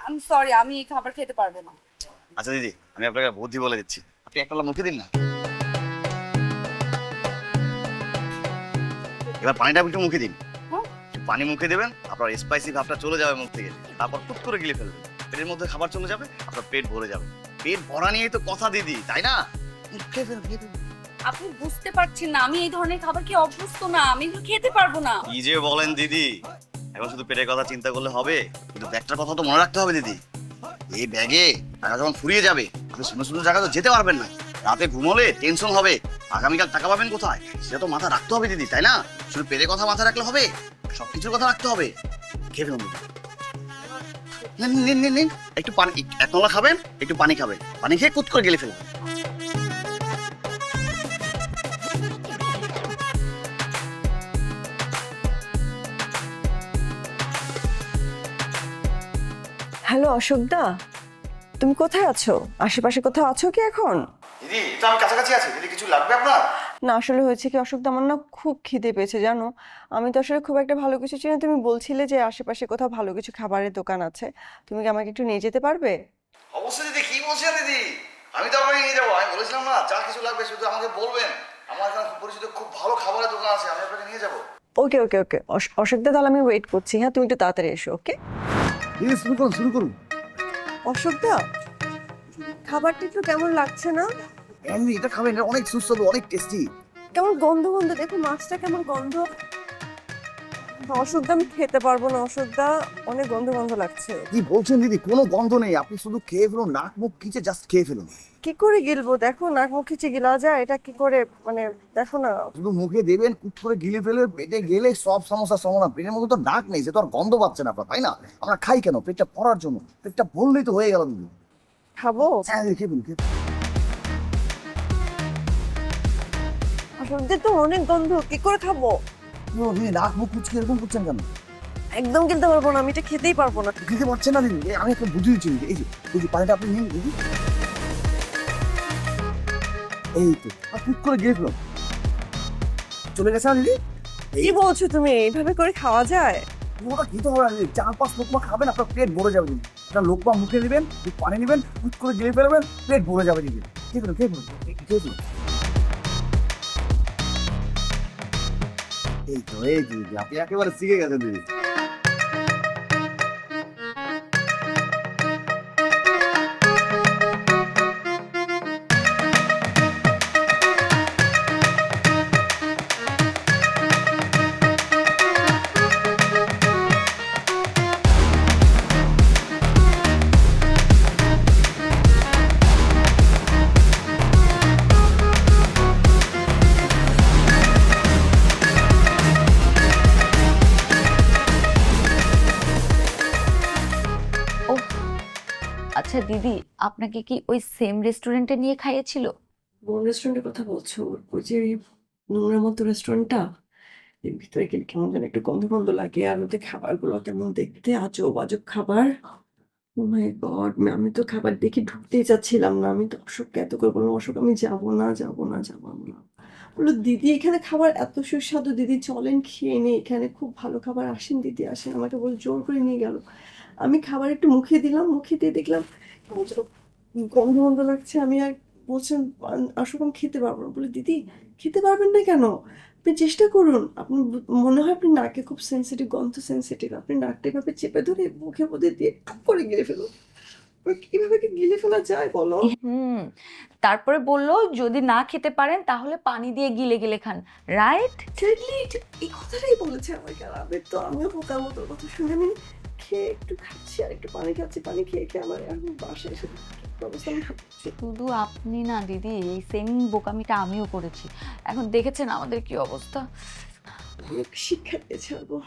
আমি সরি, আমি এই খাবার খেতে পারবো না। আচ্ছা দিদি, আমি আপনাকে বুদ্ধি বলে দিচ্ছি, আপনি একটা মুখে দিন না। এবার পানিটা একটু মুখে দিন। হ্যাঁ? পানি মুখে দেবেন, আপনার স্পাইসি ভাবটা চলে যাবে মুখ থেকে, তারপর টুক করে গিলে ফেলবেন, পেটের মধ্যে খাবার চলে যাবে, আপনার পেট ভরে যাবে। পেট ভরা নিয়েই তো কথা দিদি, তাই না? খেয়ে ফেলুন, খেয়ে ফেলুন। আপনি বুঝতে পারছেন না, আমি এই ধরনের খাবার কি অভ্যস্ত না, আমি এগুলো খেতে পারবো না। কি যে বলেন দিদি, এখন শুধু পেটের কথা চিন্তা করলে হবে, কিন্তু ব্যাগটার কথা তো মনে রাখতে হবে দিদি। এই ব্যাগে টাকা যখন ফুরিয়ে যাবে আপনি সুন্দর সুন্দর জায়গা তো যেতে পারবেন না, রাতে ঘুমোলে টেনশন হবে, আগামীকাল টাকা পাবেন কোথায় সেটা তো মাথা রাখতে হবে দিদি, তাই না? শুধু পেটের কথা মাথা রাখলে হবে, সবকিছুর কথা রাখতে হবে। খেয়ে ফেলুন দিদি। নিন নিন নিন নিন, একটু পানি, এক নলা খাবেন, একটু পানি খাবেন, পানি খেয়ে কুত করে গেলে ফেলবেন। হ্যালো অশোকদা, তুমি কোথায় আছো? আশেপাশে কোথাও আছো কি এখন? দিদি তো আমি কাছাকাছি আছি, দিদি কিছু লাগবে আপনার? না আসলে হয়েছে কি অশোকদা, আমার না খুব খিদে পেয়েছে জানো। আমি তো আসলে খুব একটা ভালো কিছু চিনি না। তুমি বলছিলে যে আশেপাশে কোথাও ভালো কিছু খাবারের দোকান আছে, তুমি কি আমাকে একটু নিয়ে যেতে পারবে? অবশ্যই দিদি, কি বলছেন দিদি, আমি তো আপনাকে নিয়ে যাবো। আমি বলেছিলাম না, যা কিছু লাগবে শুধু আমাকে বলবেন, আমার এখানে খুব পরিচিত খুব ভালো খাবারের দোকান আছে, আমি আপনাকে নিয়ে যাবো। ওকে ওকে ওকে অশোকদা, তাহলে আমি ওয়েট করছি। হ্যাঁ তুমি একটু তাড়াতাড়ি এসো। ওকে দিদি শুরু করুন, শুরু করুন। অশোকদা, খাবারটা একটু কেমন লাগছে না? এমনি এটা খাবেন, এটা অনেক সুস্বাদু, অনেক টেস্টি। কেমন গন্ধ গন্ধ, দেখো মাছটা কেমন গন্ধ। অশোকদা আমি খেতে পারবো না অশোকদা, অনেক গন্ধ গন্ধ লাগছে। কি বলছেন দিদি, কোনো গন্ধ নেই, আপনি শুধু খেয়ে ফেলুন, নাক মুখ খিচে জাস্ট খেয়ে ফেলুন। কি করে গিলবো? দেখো নাক মুখ খিচে গিলা যায়? এটা কি করে, মানে দেখো না। শুধু মুখে দেবেন, কুট করে গিলে ফেলে পেটে গেলে সব সমস্যার সমাধান। পেটের মধ্যে তো নাক নেই, সে তো আর গন্ধ পাচ্ছে না আপনার, তাই না? আমরা খাই কেন? পেটটা ভরার জন্য, পেটটা ভরলেই তো হয়ে গেল দিদি। খাবো? হ্যাঁ দিদি, খেয়ে ফেলুন, খেয়ে ফেলুন। অশোকদা তো অনেক গন্ধ, কি করে খাবো? ও, দিদি নাক মুখ কুচকে এরকম করছেন কেন? একদম কিনতে পারবো না, আমি এটা খেতেই পারবো না। খেতে পারছেন না দিদি, আমি একটা বুঝিয়ে দিচ্ছি দিদি। এই যে পানিটা আপনি নিন দিদি, এই তো আর কুট করে গিয়ে ফেলুন, চলে গেছে না দিদি? কি বলছো তুমি? এইভাবে করে খাওয়া যায়? পুরোটা খেতে হবে না দিদি, 4-5 লোকমা খাবেন, আপনার পেট ভরে যাবে দিদি। একটা লোকমা মুখে নেবেন, একটু পানি নেবেন, কুট করে গিলে ফেলবেন, পেট ভরে যাবে দিদি। খেয়ে ফেলুন, খেয়ে ফেলুন, খেয়ে ফেলুন। এই তো, এই তো দিদি, আপনি একেবারে শিখে গেছেন দিদি। ও আচ্ছা দিদি, আপনাকে কি ওই সেম রেস্টুরেন্টে নিয়ে খাইয়েছিল? কোন রেস্টুরেন্টের কথা বলছো? ওই যে নোংরা মতো রেস্টুরেন্টটা, এর ভিতরে গেলে কেমন যেন একটু গন্ধ গন্ধ লাগে, আর ওদের খাবারগুলো কেমন দেখতে, আজব আজব খাবার। ও মাই গড, আমি তো খাবার দেখে ঢুকতেই চাচ্ছিলাম না। আমি তো অশোককে এত করে বললাম, অশোক আমি যাবো না যাবো না যাবো না। বললো দিদি এখানে খাবার এত সুস্বাদু, দিদি চলেন খেয়ে নিই, এখানে খুব ভালো খাবার, আসেন দিদি আসেন। আমাকে বলে জোর করে নিয়ে গেল। আমি খাবার একটু মুখে দিলাম, মুখে দিয়ে দেখলাম কেমন যেন গন্ধ গন্ধ লাগছে। আমি আর বলছেন অশোক আমি খেতে পারবো না। বলে দিদি খেতে পারবেন না কেন? আপনি চেষ্টা করুন, আপনি মনে হয় আপনি নাকে খুব সেন্সিটিভ, গন্ধ সেন্সিটিভ, আপনি নাকটা এভাবে চেপে ধরে মুখে মধ্যে দিয়ে টুক করে গিলে ফেলুন। কিভাবে কি গিলে ফেলা যায় বলো? তারপরে বললো যদি না খেতে পারেন তাহলে পানি দিয়ে গিলে গিলে খান, রাইট? এক্স্যাক্টলি এই কথাটাই বলেছে আমাকে। আর আমি তো, আমিও বোকার মতো কথা শুনে আমি খেয়ে একটু খাচ্ছি আর একটু পানি খাচ্ছি, পানি খেয়ে খেয়ে আমার এখন বাসায় এসে অবস্থা আমি ভাবছি। শুধু আপনি না দিদি, এই সেম বোকামিটা আমিও করেছি। এখন দেখেছেন আমাদের কি অবস্থা। অনেক শিক্ষা দিয়ে ছাড়বো,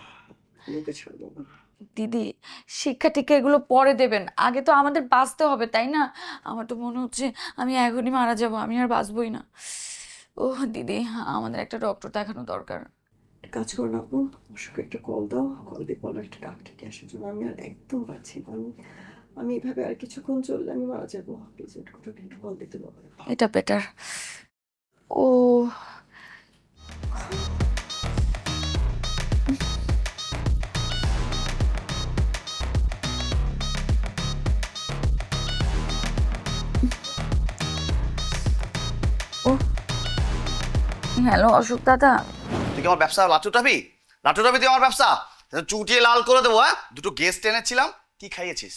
আমাকে ছাড়বো না। দিদি শিক্ষা টিক্ষা এগুলো পরে দেবেন, আগে তো আমাদের বাঁচতে হবে তাই না? আমার তো মনে হচ্ছে আমি এখনই মারা যাব, আমি আর বাঁচবই না। ও দিদি, আমাদের একটা ডক্টর দেখানো দরকার। কাজ করো না আপু, অশোককে একটা কল দাও, কল দিয়ে বলো একটা ডাক্তারকে আসার জন্য। আমি আর একদম পারছি না, আমি এভাবে আর কিছুক্ষণ চললে আমি মারা যাবো। প্লিজ ডক্টরকে একটা কল দিতে বলো। এটা বেটার। ও হ্যালো অশোক দাদা। তুই কি আমার ব্যবসা লাচুটাবি? লাচুটাবি তুই আমার ব্যবসা? চুটিয়ে লাল করে দেবো। হ্যাঁ, দুটো গেস্ট এনেছিলাম, কি খাইয়েছিস?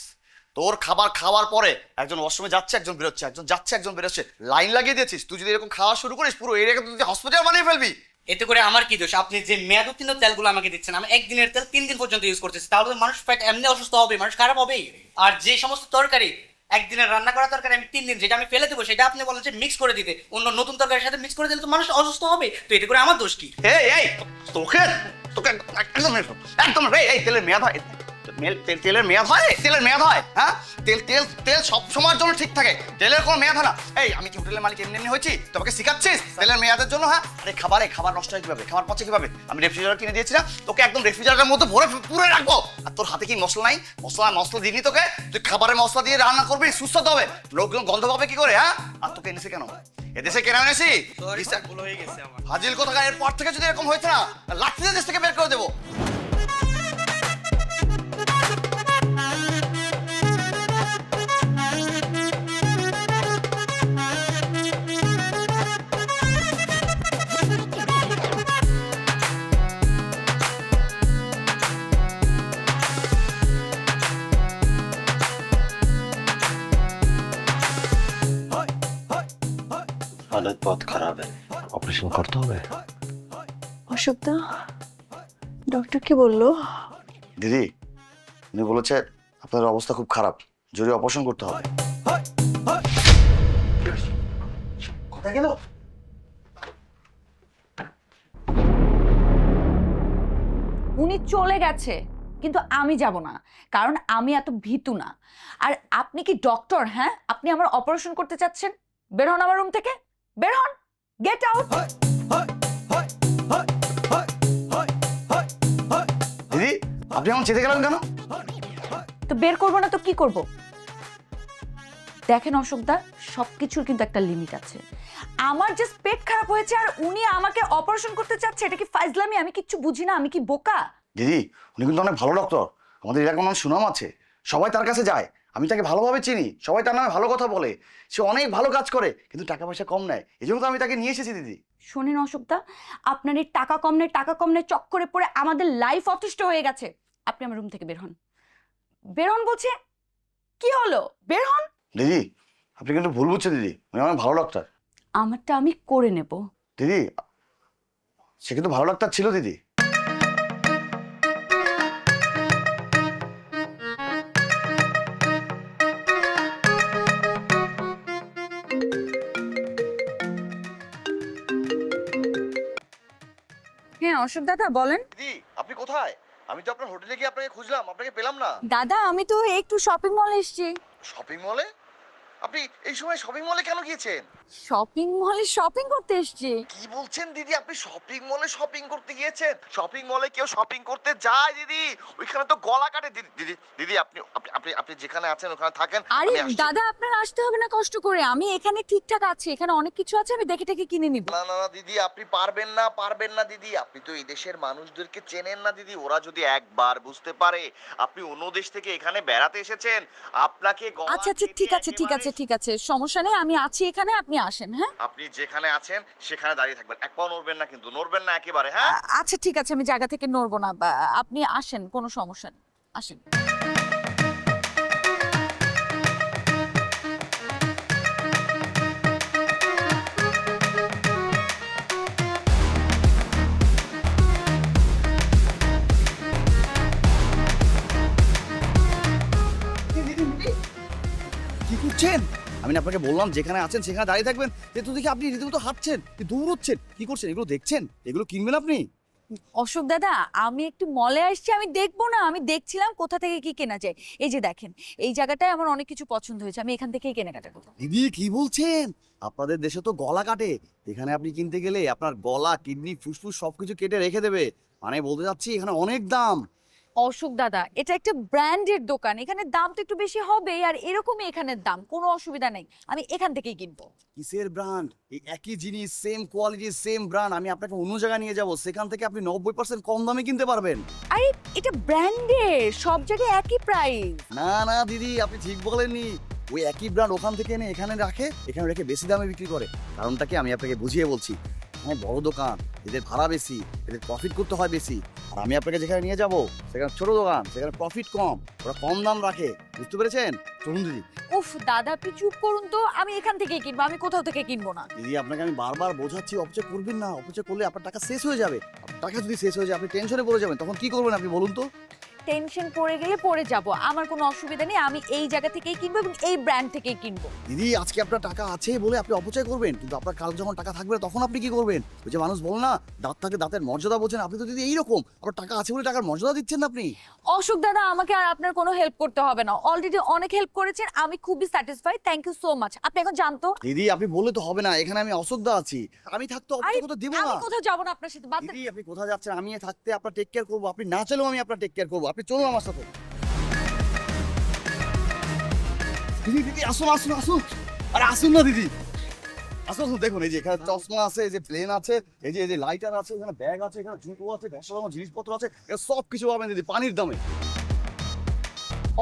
তোর খাবার খাওয়ার পরে একজন ওয়াশরুমে যাচ্ছে, একজন বেরোচ্ছে, একজন যাচ্ছে, একজন বেরোচ্ছে, লাইন লাগিয়ে দিয়েছিস। তুই যদি এরকম খাওয়া শুরু করিস, পুরো এরিয়াকে তুই হসপিটাল বানিয়ে ফেলবি। এতে করে আমার কি দোষ? আপনি যে মেয়াদ উত্তীর্ণ তেলগুলো আমাকে দিচ্ছেন, আমি একদিনের তেল 3 দিন পর্যন্ত ইউজ করতেছি, তাহলে তো মানুষ পেট এমনি অসুস্থ হবে, মানুষ খারাপ হবেই। আর যে সমস্ত তরকারি একদিনের রান্না করা তরকারি আমি 3 দিন, যেটা আমি ফেলে দেবো সেটা আপনি বলেন যে মিক্স করে দিতে, অন্য নতুন তরকারির সাথে মিক্স করে দিলে তো মানুষ অসুস্থ হবে, তো এটা করে আমার দোষ কি? এই তোকে তোকে একদম একদম এই তেলের মেয়াদ হয়, তেলের মেয়াদ হয়, তেলের মেয়াদ হয়, হ্যাঁ? তেল তেল তেল সব সময়ের জন্য ঠিক থাকে, তেলের কোনো মেয়াদ হয় না। এই আমি কি হোটেলের মালিক এমনি হয়েছি তোমাকে শিখাচ্ছিস তেলের মেয়াদের জন্য? হ্যাঁ, আরে খাবার নষ্ট হয় কিভাবে, খাবার পচে কিভাবে? আমি রেফ্রিজারেটর কিনে দিয়েছি না তোকে, একদম রেফ্রিজারেটরের মধ্যে ভরে পুরে রাখবো। আর তোর হাতে কি মশলা নাই? মশলা দিইনি তোকে, তুই খাবারে মশলা দিয়ে রান্না করবি, সুস্বাদু হবে, লোকজন গন্ধ পাবে কি করে? হ্যাঁ, আর তোকে এনেছি কেন? এদেশে কেন এনেছি? ভুল হয়ে গেছে আমার। হাজিল কোথাকার, এরপর থেকে যদি এরকম হয়েছে না লাঠি দিয়ে দেশ থেকে বের করে দেবো। हालत बहुत खराब है, ऑपरेशन करते হবে। অশোকদা, ডক্টর কি বললো? দিদি উনি বলেছে আপনার অবস্থা খুব খারাপ, জরুরি অপারেশন করতে হবে। কোথায় গেল? উনি চলে গেছে, কিন্তু আমি যাব না, কারণ আমি এত ভীতু না। আর আপনি কি ডক্টর? হ্যাঁ, আপনি আমার অপারেশন করতে চাচ্ছেন? বের হন আমার রুম থেকে, বের হন, গেট আউট। দিদি আপনি আমার চেতে গেলেন কেন? তো বের করবো না তো কি করব? দেখেন অশোকদা, সবকিছুর কিন্তু একটা লিমিট আছে। আমার যে পেট খারাপ হয়েছে আর উনি আমাকে অপারেশন করতে চাচ্ছে, এটা কি ফাইজলামি? আমি কিচ্ছু বুঝি না, আমি কি বোকা? দিদি উনি কিন্তু অনেক ভালো ডক্টর, আমাদের এলাকার অনেক সুনাম আছে, সবাই তার কাছে যায়, আমি তাকে ভালোভাবে চিনি, সবাই তার নামে ভালো কথা বলে, সে অনেক ভালো কাজ করে, কিন্তু টাকা পয়সা কম নেয়, এই জন্য তো আমি তাকে নিয়ে এসেছি। দিদি শোনেন অশোকদা, আপনার এই টাকা কম নেই চক্করে পড়ে আমাদের লাইফ অতিষ্ঠ হয়ে গেছে। আপনি আমার রুম থেকে বের হন, বের হন বলছে। কি হলো, বের হন। দিদি আপনি কিন্তু ভুল বুঝছেন, দিদি উনি অনেক ভালো ডাক্তার। আমারটা আমি করে নেব। দিদি সে কিন্তু ভালো ডাক্তার ছিল। দিদি হ্যাঁ অশোক দাদা বলেন। দিদি আপনি কোথায়? আমি তো আপনার হোটেলে গিয়ে আপনাকে খুঁজলাম, আপনাকে পেলাম না। দাদা আমি তো একটু শপিং মলে এসেছি। শপিং মলে? আপনি এই সময় শপিং মলে কেন গিয়েছেন? শপিং মলে শপিং করতে এসেছি। কি বলছেন দিদি, আপনি শপিং মলে শপিং করতে গিয়েছেন? শপিং মলে কেউ শপিং করতে যায় দিদি? ওইখানে তো গলা কাটে। দিদি দিদি দিদি আপনি আপনি আপনি যেখানে আছেন ওখানে থাকেন। আরে আমি আসছি। দাদা আপনার আসতে হবে না কষ্ট করে, আমি এখানে ঠিকঠাক আছি, এখানে অনেক কিছু আছে, আমি দেখে টেকে কিনে নিব। না না না দিদি আপনি পারবেন না দিদি, আপনি তো এই দেশের মানুষদেরকে চেনেন না দিদি, ওরা যদি একবার বুঝতে পারে আপনি অন্য দেশ থেকে এখানে বেড়াতে এসেছেন, আপনাকে গলা আচ্ছা আচ্ছা টিপে ঠিক আছে একেবারে- ঠিক আছে সমস্যা নেই, আমি আছি এখানে, আপনি আসেন। হ্যাঁ আপনি যেখানে আছেন সেখানে দাঁড়িয়ে থাকবেন, এক পাও নড়বেন না, কিন্তু নড়বেন না একেবারে। হ্যাঁ আচ্ছা ঠিক আছে, আমি জায়গা থেকে নড়বো না, আপনি আসেন, কোনো সমস্যা নেই, আসেন। কি করছেন? আমি না আপনাকে বললাম যেখানে আছেন সেখানে দাঁড়িয়ে থাকবেন, কিন্তু দেখি আপনি রীতিমতো হাঁটছেন, দৌড়চ্ছেন, কি করছেন? এগুলো দেখছেন? এগুলো কিনবেন আপনি? অশোক দাদা আমি একটু মলে আসছি, আমি দেখবো না, আমি দেখছিলাম কোথা থেকে কি কেনা যায়। এই যে দেখেন, এই জায়গাটায় আমার অনেক কিছু পছন্দ হয়েছে, আমি এখান থেকেই কেনাকাটা করবো। দিদি কি বলছেন? আপনাদের দেশে তো গলা কাটে, এখানে আপনি কিনতে গেলে আপনার গলা, কিডনি, ফুসফুস সবকিছু কেটে রেখে দেবে, মানে বলতে যাচ্ছি এখানে অনেক দাম। অশোক দাদা এটা একটা ব্র্যান্ডের দোকান, এখানে দাম তো একটু বেশি হবে, আর এরকমই এখানের দাম, কোনো অসুবিধা নেই, আমি এখান থেকেই কিনবো। কিসের ব্র্যান্ড? এই একই জিনিস, সেম কোয়ালিটি, সেম ব্র্যান্ড, আমি আপনাকে অন্য জায়গায় নিয়ে যাব, সেখান থেকে আপনি 90% কম দামে কিনতে পারবেন। আরে এটা ব্র্যান্ডের, সব জায়গায় একই প্রাইস। না না দিদি আপনি ঠিক বলেননি, ওই একই ব্র্যান্ড ওখান থেকে এনে এখানে রেখে বেশি দামে বিক্রি করে। কারণটা কি আমি আপনাকে বুঝিয়ে বলছি, এখানে বড় দোকান, এদের ভাড়া বেশি, এদের প্রফিট করতে হয় বেশি, আর আমি আপনাকে যেখানে নিয়ে যাব সেখানে ছোট দোকান, সেখানে প্রফিট কম, ওরা কম দাম রাখে, বুঝতে পেরেছেন? চলুন দিদি। উফ দাদা আপনি চুপ করুন তো, আমি এখান থেকেই কিনবো, আমি কোথাও থেকে কিনবো না। দিদি আপনাকে আমি বারবার বোঝাচ্ছি অপচয় করবেন না, অপচয় করলে আপনার টাকা শেষ হয়ে যাবে, আপনার টাকা যদি শেষ হয়ে যায় আপনি টেনশনে পড়ে যাবেন, তখন কি করবেন আপনি বলুন তো? টেনশন পড়ে গেলে পড়ে যাব, আমার কোনো অসুবিধা নেই, আমি এই জায়গা থেকেই কিনবো এবং এই ব্র্যান্ড থেকেই কিনবো। দিদি আজকে আপনার টাকা আছে বলে আপনি অপচয় করবেন, কিন্তু আপনার কাল যখন টাকা থাকবে না, তখন আপনি কি করবেন? ওই যে মানুষ বলে না, দাঁত থাকে দাঁতের মর্যাদা বোঝেন, আপনি তো দিদি এইরকম, আপনার টাকা আছে বলে টাকার মর্যাদা দিচ্ছেন না আপনি। অশোক দাদা, আমাকে আর আপনার কোনো হেল্প করতে হবে না, অলরেডি অনেক হেল্প করেছেন, আমি খুবই satisfied, thank you so much. আপনি এখন জানতো দিদি আপনি বললে তো হবে না, এখানে আমি অসুবিধা আছি, আমি থাকতে অপচয় করতে দিব আমি না। কোথাও যাবো না আপনার সাথে, বাদ দেন। দিদি আপনি কোথায় যাচ্ছেন? আমি থাকতে আপনার টেক কেয়ার করবো, আপনি না চলেও আমি আপনার টেক কেয়ার করবো, আপনি চলুন আমার সাথে। দিদি দিদি আসুন আসুন আসুন, আরে আসুন না দিদি, আসুন আসুন, দেখুন এই যে এখানে চশমা আছে, এই যে প্লেন আছে, এই যে লাইটার আছে, এখানে ব্যাগ আছে, এখানে জুতো আছে, ব্যবসা জিনিসপত্র আছে, সব কিছু পাবেন দিদি পানির দামে।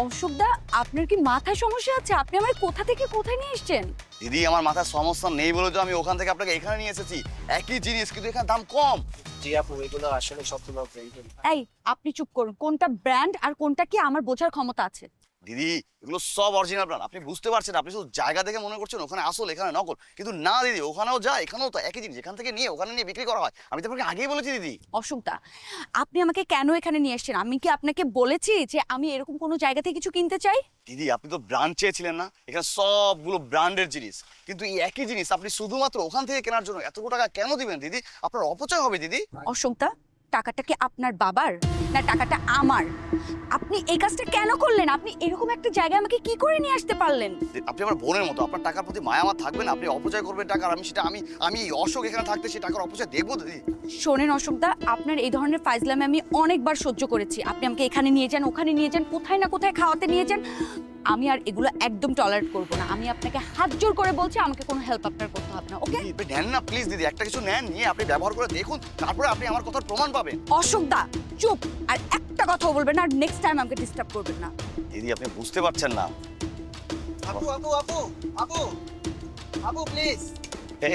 অশোক দা, আপনার কি মাথায় সমস্যা আছে? আপনি আমার কোথা থেকে কোথায় নিয়ে এসেছেন? দিদি আমার মাথায় সমস্যা নেই বলে তো আমি ওখান থেকে আপনাকে এখানে নিয়ে এসেছি, একই জিনিস কিন্তু এখানে দাম কম। জি আপু, এগুলো আসলে সবগুলো ব্র্যান্ডের। এই, আপনি চুপ করুন, কোনটা ব্র্যান্ড আর কোনটা কি আমার বোঝার ক্ষমতা আছে? দিদি এগুলো সব অরিজিনাল ব্র্যান্ড, আপনি বুঝতে পারছেন, আপনি শুধু জায়গা দেখে মনে করছেন ওখানে আসল এখানে নকল, কিন্তু না দিদি, ওখানেও যা এখানেও তো একই জিনিস, এখান থেকে নিয়ে ওখানে নিয়ে বিক্রি করা হয়, আমি তো আপনাকে আগেই বলেছি দিদি। অশোক দা, আপনি আমাকে কেন এখানে নিয়ে এসেছেন? আমি কি আপনাকে বলেছি যে আমি এরকম কোনো জায়গা থেকে কিছু কিনতে চাই? দিদি আপনি তো ব্র্যান্ড চেয়েছিলেন না, এখানে সবগুলো ব্র্যান্ডের জিনিস, কিন্তু এই একই জিনিস আপনি শুধুমাত্র ওখান থেকে কেনার জন্য এতগুলো টাকা কেন দিবেন দিদি? আপনার অপচয় হবে দিদি। অশোক দা, টাকাটা কি আপনার বাবার না টাকাটা আমার? আপনি এই কাজটা কেন করলেন? আপনি এরকম একটা জায়গায় আমাকে কি করে নিয়ে আসতে পারলেন? আপনি আমার বোনের মতো, আপনার টাকার প্রতি মায়া আমার থাকবে না? আপনি অপচয় করবেন টাকা, আর আমি সেটা আমি অশোক এখানে থাকতে সেই টাকার অপচয় দেখবো দিদি? শোনেন অশোক দা, আপনার এই ধরনের ফাইজলামে আমি অনেকবার সহ্য করেছি। আপনি আমাকে এখানে নিয়ে যান, ওখানে নিয়ে যান, কোথায় না কোথায় খাওয়াতে নিয়ে যান, আমি আর এগুলো একদম টলারেট করবো না। আমি আপনাকে হাত জোর করে বলছি, আমাকে কোনো হেল্প আপনার করতে হবে না, ওকে? দিদি, আপনি নেন না প্লিজ দিদি, একটা কিছু নেন, নিয়ে আপনি ব্যবহার করে দেখুন, তারপরে আপনি আমার কথার প্রমাণ পাবেন। অশোক দা চুপ, আর একটা কথাও বলবেন না, আর নেক্সট টাইম আমাকে ডিস্টার্ব করবেন না। দিদি আপনি বুঝতে পারছেন না। আপু আপু আপু আপু আপু প্লিজ।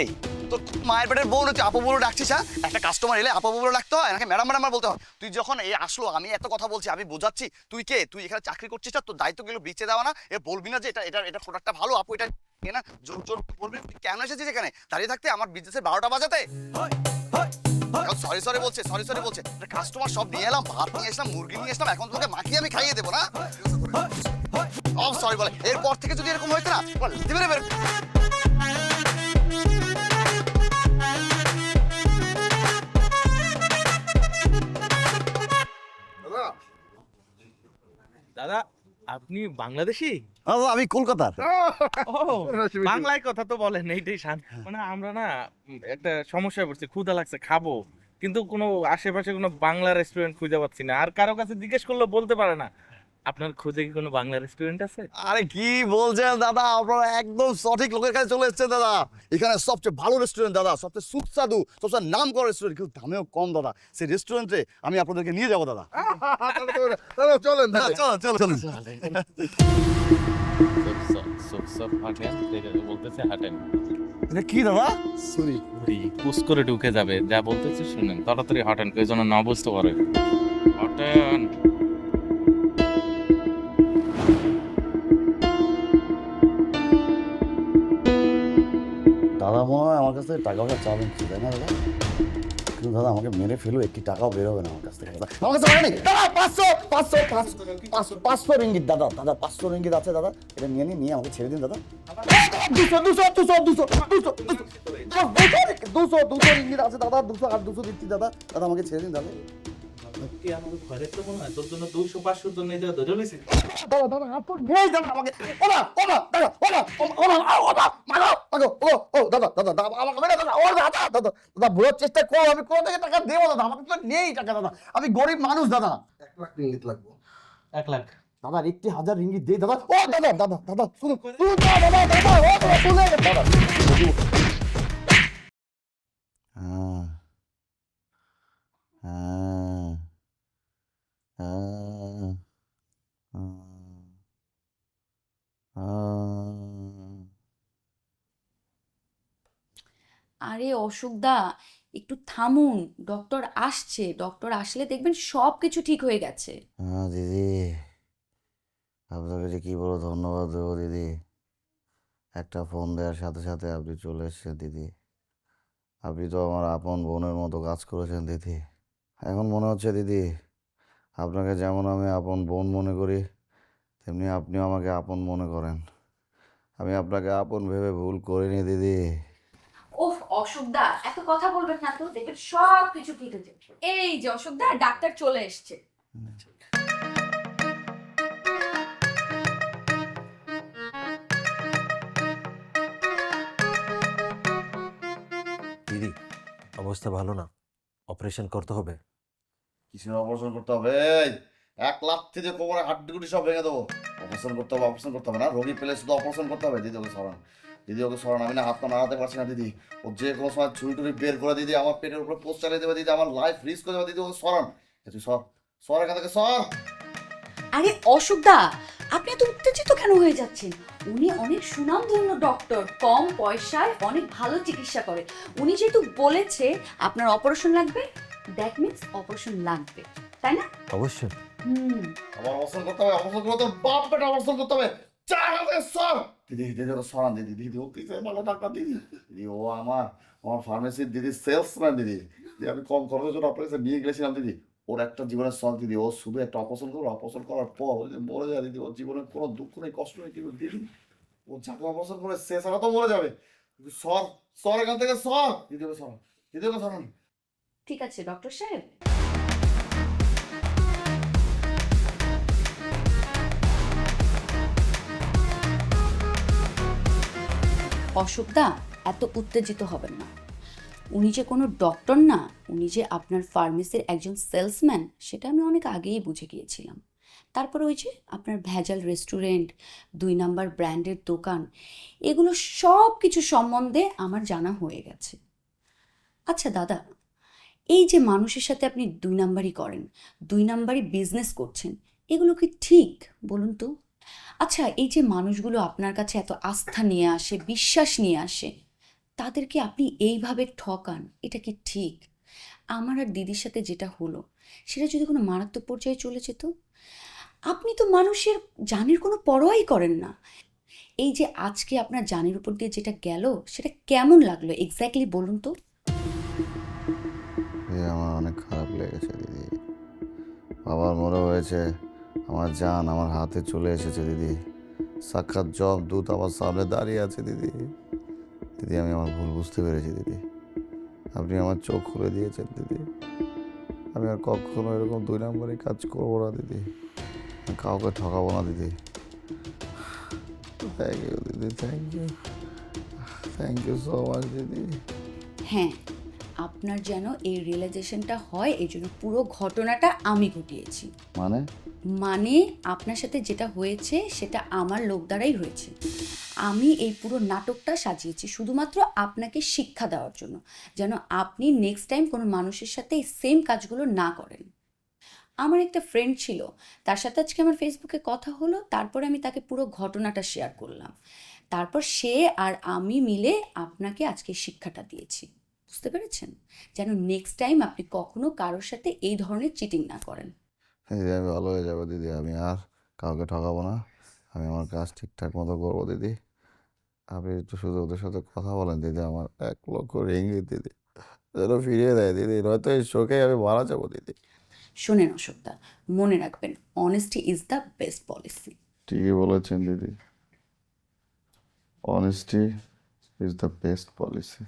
এই তোর মায়ের পেটের বোন হচ্ছে আপু বলে ডাকছিস? হ্যাঁ, একটা কাস্টমার এলে আপু বলে ডাকতে হয় নাকি ম্যাডাম ম্যাডাম বলতে হয়? তুই যখন এই আসলো, আমি এত কথা বলছি, আমি বোঝাচ্ছি, তুই কে? তুই এখানে চাকরি করছিস না? তোর দায়িত্বগুলো বেঁচে দেওয়া না? এ বলবি না যে এটা এটা এটা প্রোডাক্টটা ভালো, আপু এটা না জোর জোর বলবি? তুই কেন এসেছিস এখানে দাঁড়িয়ে থাকতে আমার বিজনেসের 12টা বাজাতে? সরি সরি বলছে, সরি সরি বলছে, কাস্টমার সব নিয়ে এলাম, ভাত নিয়ে এসলাম, মুরগি নিয়ে এসলাম, এখন তোকে মাখিয়ে আমি খাইয়ে দেবো না? সরি বলে, এরপর থেকে যদি এরকম হইতো না দিবে বের। দাদা, আপনি বাংলাদেশী? আমি কলকাতার। ও, বাংলায় কথা তো বলেন, এইটাই মানে আমরা না একটা সমস্যায় পড়ছি, ক্ষুধা লাগছে, খাবো, কিন্তু কোনো আশেপাশে কোনো বাংলা রেস্টুরেন্ট খুঁজে পাচ্ছি না, আর কারো কাছে জিজ্ঞেস করলেও বলতে পারে না। আপনার খোঁজে কি কোনো বাংলা রেস্টুরেন্ট আছে? আরে কি বলছেন দাদা, আপনারা একদম সঠিক লোকের কাছে চলে এসেছেন দাদা। এখানে সবচেয়ে ভালো রেস্টুরেন্ট দাদা, সবচেয়ে সুস্বাদু, সবচেয়ে নাম করা রেস্টুরেন্ট, কিন্তু দামেও কম দাদা। সেই রেস্টুরেন্টে আমি আপনাদেরকে নিয়ে যাবো দাদা। চলেন চলো চলো চলো। বলতেছে হাঁটেন, এটা কি দাদা? পুশ করে ঢুকে যাবে, যা বলতেছে শুনেন, তাড়াতাড়ি হাঁটেন, কেউ যেন না বুঝতে পারে। হাঁটেন। দাদা মনে হয় আমার কাছ থেকে টাকা পয়সা চাবেন, তাই না দাদা? কিন্তু দাদা আমাকে মেরে ফেলো, একটি টাকাও বেরোবে না আমার কাছ থেকে। আমার কাছে টাকা নেই দাদা, 500 রিঙ্গিত দাদা, 500 রিঙ্গিত আছে দাদা, এটা নিয়ে আমাকে ছেড়ে দিন দাদা। 200 রিঙ্গিত আছে দাদা, 200 আর 200 দিচ্ছি দাদা, আমাকে ছেড়ে দিন দাদা। কি আমাদের ঘরে তো মনে হয় তোর জন্য 200-500 জন নিয়ে যাওয়া ধরে নিয়েছে। দাদা আপন নেই দাদা আমাকে, ওনা দাদা দাদা আমাকে মেরে দাদা ভুলার চেষ্টা করো, আমি কোথা থেকে টাকা দেবো দাদা? আমাকে তো নেই টাকা দাদা, আমি গরিব মানুষ দাদা। 1 লাখ রিঙ্গিত লাগবে। 1 লাখ দাদা 1,000 রিঙ্গিত দেই দাদা। ও দাদা শুনুন দাদা। আরে অশোক দা, একটু থামুন, ডক্টর আসছে, ডক্টর আসলে দেখবেন সব কিছু ঠিক হয়ে গেছে। হ্যাঁ দিদি, আপনাকে যে কি বড় ধন্যবাদ দেবো দিদি, একটা ফোন দেওয়ার সাথে সাথে আপনি চলে এসেছেন দিদি। আপনি তো আমার আপন বোনের মতো কাজ করেছেন দিদি। এখন মনে হচ্ছে দিদি আপনাকে যেমন আমি আপন বোন মনে করি, তেমনি আপনিও আমাকে আপন মনে করেন। আমি আপনাকে আপন ভেবে ভুল করিনি দিদি। ওহ অশোকদা, এত কথা বলবেন না তো, দেখবেন সব কিছু ঠিক হয়ে যাবে। এই যে অশোকদা, ডাক্তার চলে এসছে। দিদি অবস্থা ভালো না, অপারেশন করতে হবে। কিসের অপারেশন করতে হবে? 1 লাখ থেকে কোমরে হাড্ডি সব ভেঙে দেবো। অপারেশন করতে হবে, অপারেশন করতে হবে না। রোগী পেলে শুধু অপারেশন করতে হবে। দিদি ওকে সরান, দিদি ওকে সরান। আমি না হাত পা নাড়াতে পারছি না দিদি। ও যে কোনো সময় ছুরি টুরি বের করে দিদি আমার পেটের উপরে পোস্ট চালিয়ে দেবে দিদি, আমার লাইফ রিস্ক করে দেবে দিদি। ওকে সরান, তুই সর এখান থেকে সর। আরে অশোকদা, আপনি এত উত্তেজিত কেন হয়ে যাচ্ছেন? উনি অনেক সুনামধন্য ডক্টর, কম পয়সায় অনেক ভালো চিকিৎসা করে। উনি যেহেতু বলেছে আপনার অপারেশন লাগবে, দ্যাট মিন্স অপারেশন লাগবে, তাই না? অবশ্যই। আমার অপারেশন করতে হবে, অপারেশন করতে হবে, বাপ বেটা অপারেশন করতে হবে। সর দিদি, দিদি ওকে সরান দিদি। দিদি ও কিসে ভালো ডাক্তার দিদি। দিদি ও আমার ফার্মেসির দিদি সেলসম্যান দিদি। দিদি আমি কম খরচের জন্য আপনার কাছে নিয়ে গেছিলাম দিদি। ওর একটা জীবনের শখ দিদি, ও শুধু একটা অপারেশন করবো, অপারেশন করার পর ও যে মরে যায় দিদি, ওর জীবনে কোনো দুঃখ নেই, কষ্ট নেই কিন্তু দিদি ও যাকে অপারেশন করে সে ছাড়া তো মরে যাবে। সর এখান থেকে সর। দিদি ওকে সরান, দিদি ওকে সরান। ঠিক আছে ডক্টর সাহেব। অশোকদা, এত উত্তেজিত হবেন না। উনি যে কোনো ডক্টর না, উনি যে আপনার ফার্মেসির একজন সেলসম্যান, সেটা আমি অনেক আগেই বুঝে গিয়েছিলাম। তারপর ওই যে আপনার ভেজাল রেস্টুরেন্ট, 2 নাম্বার ব্র্যান্ডের দোকান, এগুলো সব কিছু সম্বন্ধে আমার জানা হয়ে গেছে। আচ্ছা দাদা, এই যে মানুষের সাথে আপনি 2 নাম্বারই করেন, 2 নাম্বারই বিজনেস করছেন, এগুলো কি ঠিক বলুন তো? আচ্ছা, এই যে মানুষগুলো আপনার কাছে এত আস্থা নিয়ে আসে, বিশ্বাস নিয়ে আসে, তাদেরকে আপনি এইভাবে ঠকান, এটা কি ঠিক? আমার আর দিদির সাথে যেটা হলো, সেটা যদি কোনো মারাত্মক পর্যায়ে চলে যেত, আপনি তো মানুষের জানের কোনো পরোয়াই করেন না। এই যে আজকে আপনার জানের উপর দিয়ে যেটা গেল, সেটা কেমন লাগলো এক্স্যাক্টলি বলুন তো? আমার অনেক খারাপ লেগেছে দিদি। বাবার মনে হয়েছে, আমার জান আমার হাতে চলে এসেছে দিদি। সাক্ষাৎ জব দূত আমার সামনে দাঁড়িয়ে আছে দিদি। দিদি আমি আমার ভুল বুঝতে পেরেছি দিদি, আপনি আমার চোখ খুলে দিয়েছেন দিদি। আমি আর কখনো এরকম 2 নম্বরে কাজ করবো না দিদি, কাউকে ঠকাবো না দিদি। থ্যাংক ইউ দিদি, থ্যাংক ইউ সো মাচ দিদি। হ্যাঁ, আপনার যেন এই রিয়েলাইজেশনটা হয়, এই জন্য পুরো ঘটনাটা আমি ঘটিয়েছি। মানে আপনার সাথে যেটা হয়েছে সেটা আমার লোক দ্বারাই হয়েছে। আমি এই পুরো নাটকটা সাজিয়েছি শুধুমাত্র আপনাকে শিক্ষা দেওয়ার জন্য, যেন আপনি নেক্সট টাইম কোনো মানুষের সাথে এই সেম কাজগুলো না করেন। আমার একটা ফ্রেন্ড ছিল, তার সাথে আজকে আমার ফেসবুকে কথা হলো, তারপরে আমি তাকে পুরো ঘটনাটা শেয়ার করলাম। তারপর সে আর আমি মিলে আপনাকে আজকে শিক্ষাটা দিয়েছি, বুঝতে পেরেছেন? যেন নেক্সট টাইম আপনি কখনো কারোর সাথে এই ধরনের চিটিং না করেন। দিদি আমি ভালো হয়ে যাবো দিদি, আমি আর কাউকে ঠকাবো না, আমি আমার কাজ ঠিকঠাক মতো করবো দিদি। আপনি একটু শুধু ওদের সাথে কথা বলেন দিদি, আমার 1 লক্ষ রিঙ্গিত দিদি যেন ফিরিয়ে দেয় দিদি, নয়তো এই শোকে আমি মারা যাবো দিদি। শোনেন অশোকদা, মনে রাখবেন, honesty is the best policy. ঠিকই বলেছেন দিদি, honesty is the best policy.